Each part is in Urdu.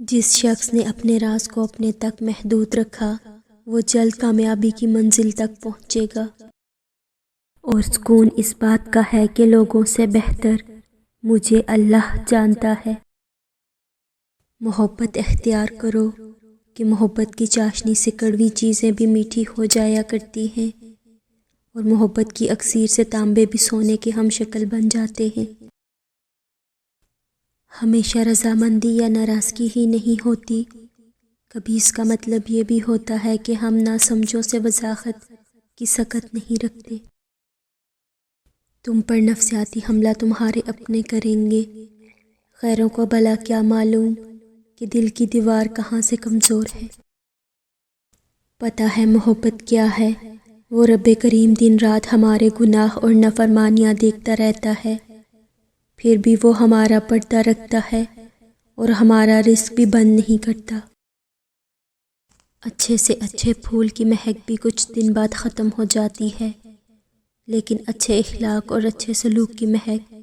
جس شخص نے اپنے راز کو اپنے تک محدود رکھا وہ جلد کامیابی کی منزل تک پہنچے گا، اور سکون اس بات کا ہے کہ لوگوں سے بہتر مجھے اللہ جانتا ہے۔ محبت اختیار کرو کہ محبت کی چاشنی سے کڑوی چیزیں بھی میٹھی ہو جایا کرتی ہیں، اور محبت کی اکسیر سے تانبے بھی سونے کے ہم شکل بن جاتے ہیں۔ ہمیشہ رضامندی یا ناراضگی ہی نہیں ہوتی، کبھی اس کا مطلب یہ بھی ہوتا ہے کہ ہم ناسمجھوں سے وضاحت کی سکت نہیں رکھتے۔ تم پر نفسیاتی حملہ تمہارے اپنے کریں گے، غیروں کو بھلا کیا معلوم کہ دل کی دیوار کہاں سے کمزور ہے۔ پتہ ہے محبت کیا ہے؟ وہ رب کریم دن رات ہمارے گناہ اور نافرمانیاں دیکھتا رہتا ہے، پھر بھی وہ ہمارا پردہ رکھتا ہے اور ہمارا رزق بھی بند نہیں کرتا۔ اچھے سے اچھے پھول کی مہک بھی کچھ دن بعد ختم ہو جاتی ہے، لیکن اچھے اخلاق اور اچھے سلوک کی مہک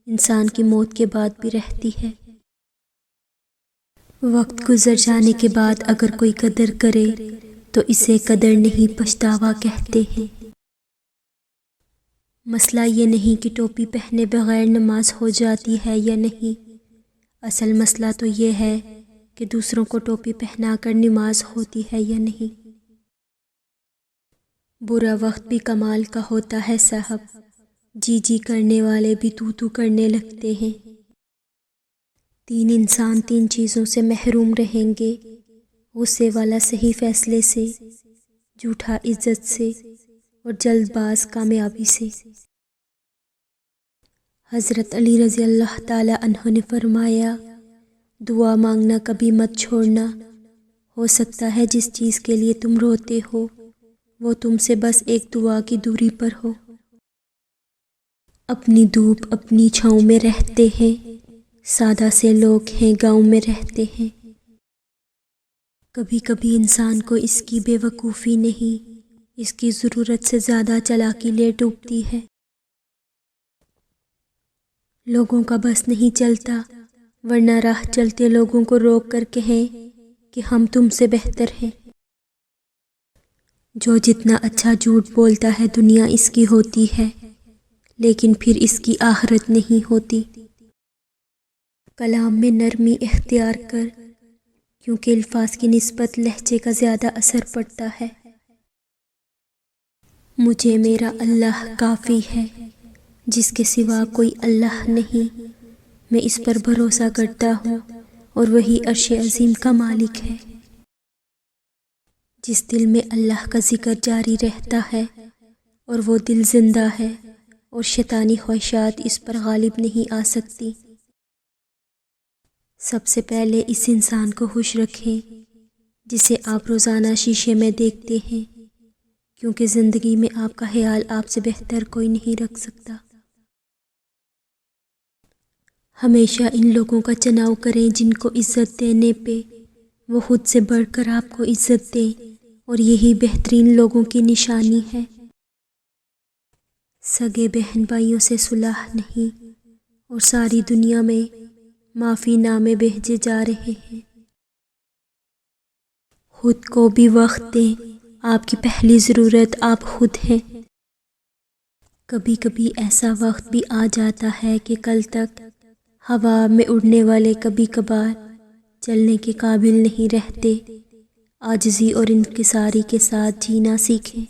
انسان کی موت کے بعد بھی رہتی ہے۔ وقت گزر جانے کے بعد اگر کوئی قدر کرے تو اسے قدر نہیں پچھتاوا کہتے ہیں۔ مسئلہ یہ نہیں کہ ٹوپی پہنے بغیر نماز ہو جاتی ہے یا نہیں، اصل مسئلہ تو یہ ہے کہ دوسروں کو ٹوپی پہنا کر نماز ہوتی ہے یا نہیں۔ برا وقت بھی کمال کا ہوتا ہے صاحب، جی جی کرنے والے بھی تو تو کرنے لگتے ہیں۔ تین انسان تین چیزوں سے محروم رہیں گے، غصے والا صحیح فیصلے سے، جھوٹا عزت سے، اور جلد باز کامیابی سے۔ حضرت علی رضی اللہ تعالی عنہ نے فرمایا، دعا مانگنا کبھی مت چھوڑنا، ہو سکتا ہے جس چیز کے لیے تم روتے ہو وہ تم سے بس ایک دعا کی دوری پر ہو۔ اپنی دھوپ اپنی چھاؤں میں رہتے ہیں، سادہ سے لوگ ہیں گاؤں میں رہتے ہیں۔ کبھی کبھی انسان کو اس کی بے وقوفی نہیں، اس کی ضرورت سے زیادہ چالاکی لے ڈوبتی ہے۔ لوگوں کا بس نہیں چلتا، ورنہ راہ چلتے لوگوں کو روک کر کہیں کہ ہم تم سے بہتر ہیں۔ جو جتنا اچھا جھوٹ بولتا ہے دنیا اس کی ہوتی ہے، لیکن پھر اس کی آخرت نہیں ہوتی۔ کلام میں نرمی اختیار کر، کیونکہ الفاظ کی نسبت لہجے کا زیادہ اثر پڑتا ہے۔ مجھے میرا اللہ کافی ہے، جس کے سوا کوئی اللہ نہیں، میں اس پر بھروسہ کرتا ہوں اور وہی عرش عظیم کا مالک ہے۔ جس دل میں اللہ کا ذکر جاری رہتا ہے اور وہ دل زندہ ہے اور شیطانی خواہشات اس پر غالب نہیں آ سکتی۔ سب سے پہلے اس انسان کو خوش رکھیں جسے آپ روزانہ شیشے میں دیکھتے ہیں، کیونکہ زندگی میں آپ کا خیال آپ سے بہتر کوئی نہیں رکھ سکتا۔ ہمیشہ ان لوگوں کا چناؤ کریں جن کو عزت دینے پہ وہ خود سے بڑھ کر آپ کو عزت دیں، اور یہی بہترین لوگوں کی نشانی ہے۔ سگے بہن بھائیوں سے صلح نہیں، اور ساری دنیا میں معافی نامے بھیجے جا رہے ہیں۔ خود کو بھی وقت دیں، آپ کی پہلی ضرورت آپ خود ہیں۔ کبھی کبھی ایسا وقت بھی آ جاتا ہے کہ کل تک ہوا میں اڑنے والے کبھی کبھار چلنے کے قابل نہیں رہتے۔ عاجزی اور انکساری کے ساتھ جینا سیکھیں۔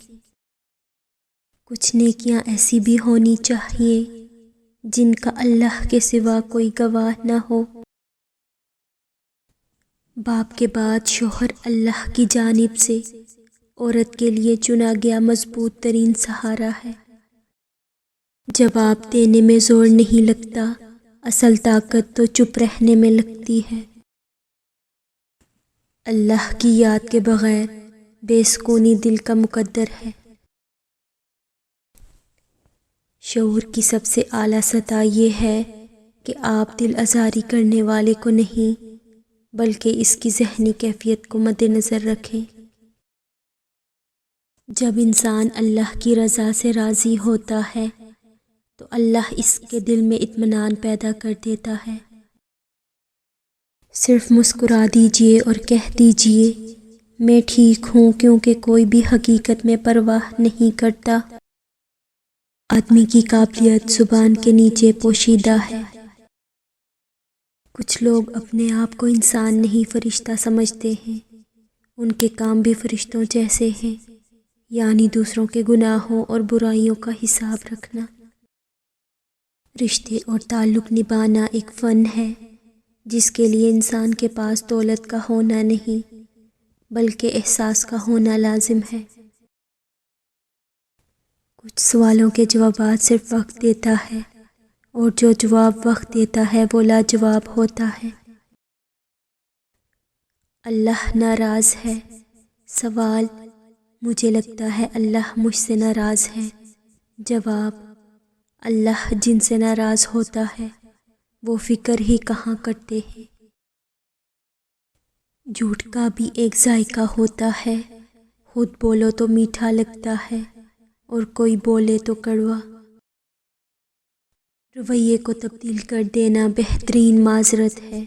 کچھ نیکیاں ایسی بھی ہونی چاہیے جن کا اللہ کے سوا کوئی گواہ نہ ہو۔ باپ کے بعد شوہر اللہ کی جانب سے عورت کے لیے چنا گیا مضبوط ترین سہارا ہے۔ جواب دینے میں زور نہیں لگتا، اصل طاقت تو چپ رہنے میں لگتی ہے۔ اللہ کی یاد کے بغیر بے سکونی دل کا مقدر ہے۔ شعور کی سب سے اعلیٰ سطح یہ ہے کہ آپ دل آزاری کرنے والے کو نہیں بلکہ اس کی ذہنی کیفیت کو مد نظر رکھیں۔ جب انسان اللہ کی رضا سے راضی ہوتا ہے تو اللہ اس کے دل میں اطمینان پیدا کر دیتا ہے۔ صرف مسکرا دیجئے اور کہہ دیجئے میں ٹھیک ہوں، کیونکہ کوئی بھی حقیقت میں پرواہ نہیں کرتا۔ آدمی کی قابلیت زبان کے نیچے پوشیدہ ہے۔ کچھ لوگ اپنے آپ کو انسان نہیں فرشتہ سمجھتے ہیں۔ ان کے کام بھی فرشتوں جیسے ہیں، یعنی دوسروں کے گناہوں اور برائیوں کا حساب رکھنا۔ رشتے اور تعلق نبھانا ایک فن ہے جس کے لیے انسان کے پاس دولت کا ہونا نہیں بلکہ احساس کا ہونا لازم ہے۔ کچھ سوالوں کے جوابات صرف وقت دیتا ہے، اور جو جواب وقت دیتا ہے وہ لاجواب ہوتا ہے۔ اللہ ناراض ہے۔ سوال: مجھے لگتا ہے اللہ مجھ سے ناراض ہے۔ جواب: اللہ جن سے ناراض ہوتا ہے وہ فکر ہی کہاں کرتے ہیں۔ جھوٹ کا بھی ایک ذائقہ ہوتا ہے، خود بولو تو میٹھا لگتا ہے اور کوئی بولے تو کڑوا۔ رویے کو تبدیل کر دینا بہترین معذرت ہے۔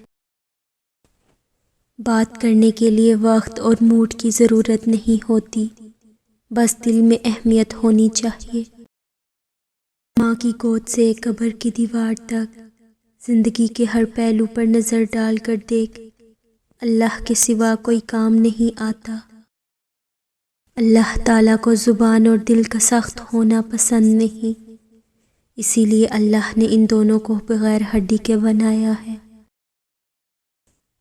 بات کرنے کے لیے وقت اور موڈ کی ضرورت نہیں ہوتی، بس دل میں اہمیت ہونی چاہیے۔ ماں کی گود سے قبر کی دیوار تک زندگی کے ہر پہلو پر نظر ڈال کر دیکھ، اللہ کے سوا کوئی کام نہیں آتا۔ اللہ تعالیٰ کو زبان اور دل کا سخت ہونا پسند نہیں، اسی لیے اللہ نے ان دونوں کو بغیر ہڈی کے بنایا ہے۔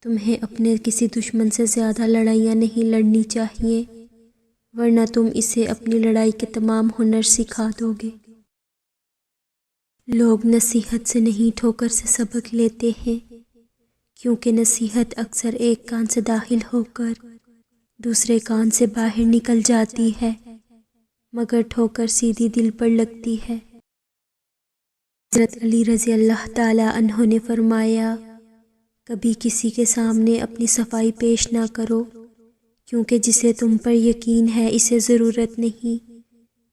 تمہیں اپنے کسی دشمن سے زیادہ لڑائیاں نہیں لڑنی چاہیے، ورنہ تم اسے اپنی لڑائی کے تمام ہنر سکھا دو گے۔ لوگ نصیحت سے نہیں ٹھوکر سے سبق لیتے ہیں، کیونکہ نصیحت اکثر ایک کان سے داخل ہو کر دوسرے کان سے باہر نکل جاتی ہے، مگر ٹھوکر سیدھی دل پر لگتی ہے۔ حضرت علی رضی اللہ تعالیٰ عنہ نے فرمایا، کبھی کسی کے سامنے اپنی صفائی پیش نہ کرو، کیونکہ جسے تم پر یقین ہے اسے ضرورت نہیں،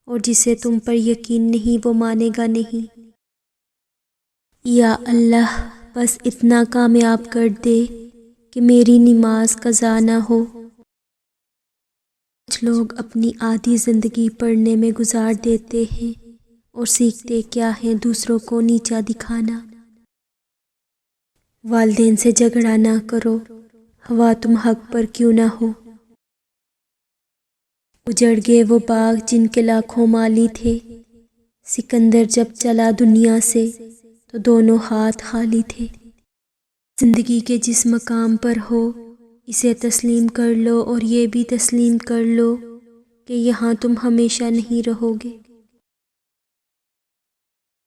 اور جسے تم پر یقین نہیں وہ مانے گا نہیں۔ یا اللہ بس اتنا کامیاب کر دے کہ میری نماز قضا نہ ہو۔ کچھ لوگ اپنی آدھی زندگی پڑھنے میں گزار دیتے ہیں اور سیکھتے کیا ہیں دوسروں کو نیچا دکھانا۔ والدین سے جھگڑا نہ کرو، ہوا تم حق پر کیوں نہ ہو۔ اجڑ گئے وہ باغ جن کے لاکھوں مالی تھے، سکندر جب چلا دنیا سے تو دونوں ہاتھ خالی تھے۔ زندگی کے جس مقام پر ہو اسے تسلیم کر لو، اور یہ بھی تسلیم کر لو کہ یہاں تم ہمیشہ نہیں رہو گے۔